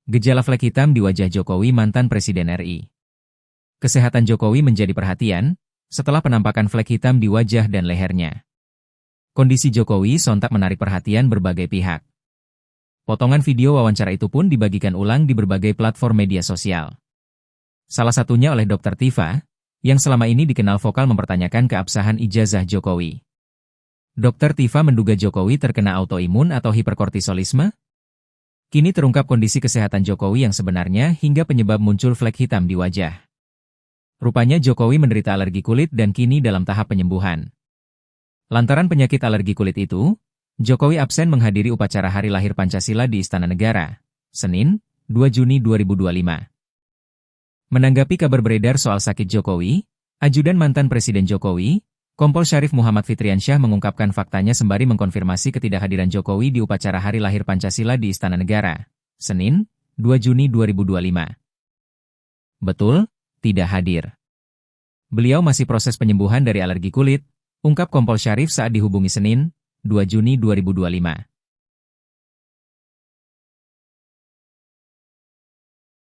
Gejala flek hitam di wajah Jokowi mantan Presiden RI. Kesehatan Jokowi menjadi perhatian setelah penampakan flek hitam di wajah dan lehernya. Kondisi Jokowi sontak menarik perhatian berbagai pihak. Potongan video wawancara itu pun dibagikan ulang di berbagai platform media sosial. Salah satunya oleh Dr. Tifa, yang selama ini dikenal vokal mempertanyakan keabsahan ijazah Jokowi. Dr. Tifa menduga Jokowi terkena autoimun atau hiperkortisolisme. Kini terungkap kondisi kesehatan Jokowi yang sebenarnya hingga penyebab muncul flek hitam di wajah. Rupanya Jokowi menderita alergi kulit dan kini dalam tahap penyembuhan. Lantaran penyakit alergi kulit itu, Jokowi absen menghadiri upacara Hari Lahir Pancasila di Istana Negara, Senin, 2 Juni 2025. Menanggapi kabar beredar soal sakit Jokowi, ajudan mantan Presiden Jokowi, Kompol Syarif Muhammad Fitriansyah mengungkapkan faktanya sembari mengkonfirmasi ketidakhadiran Jokowi di upacara Hari Lahir Pancasila di Istana Negara, Senin, 2 Juni 2025. Betul, tidak hadir. Beliau masih proses penyembuhan dari alergi kulit, ungkap Kompol Syarif saat dihubungi Senin, 2 Juni 2025.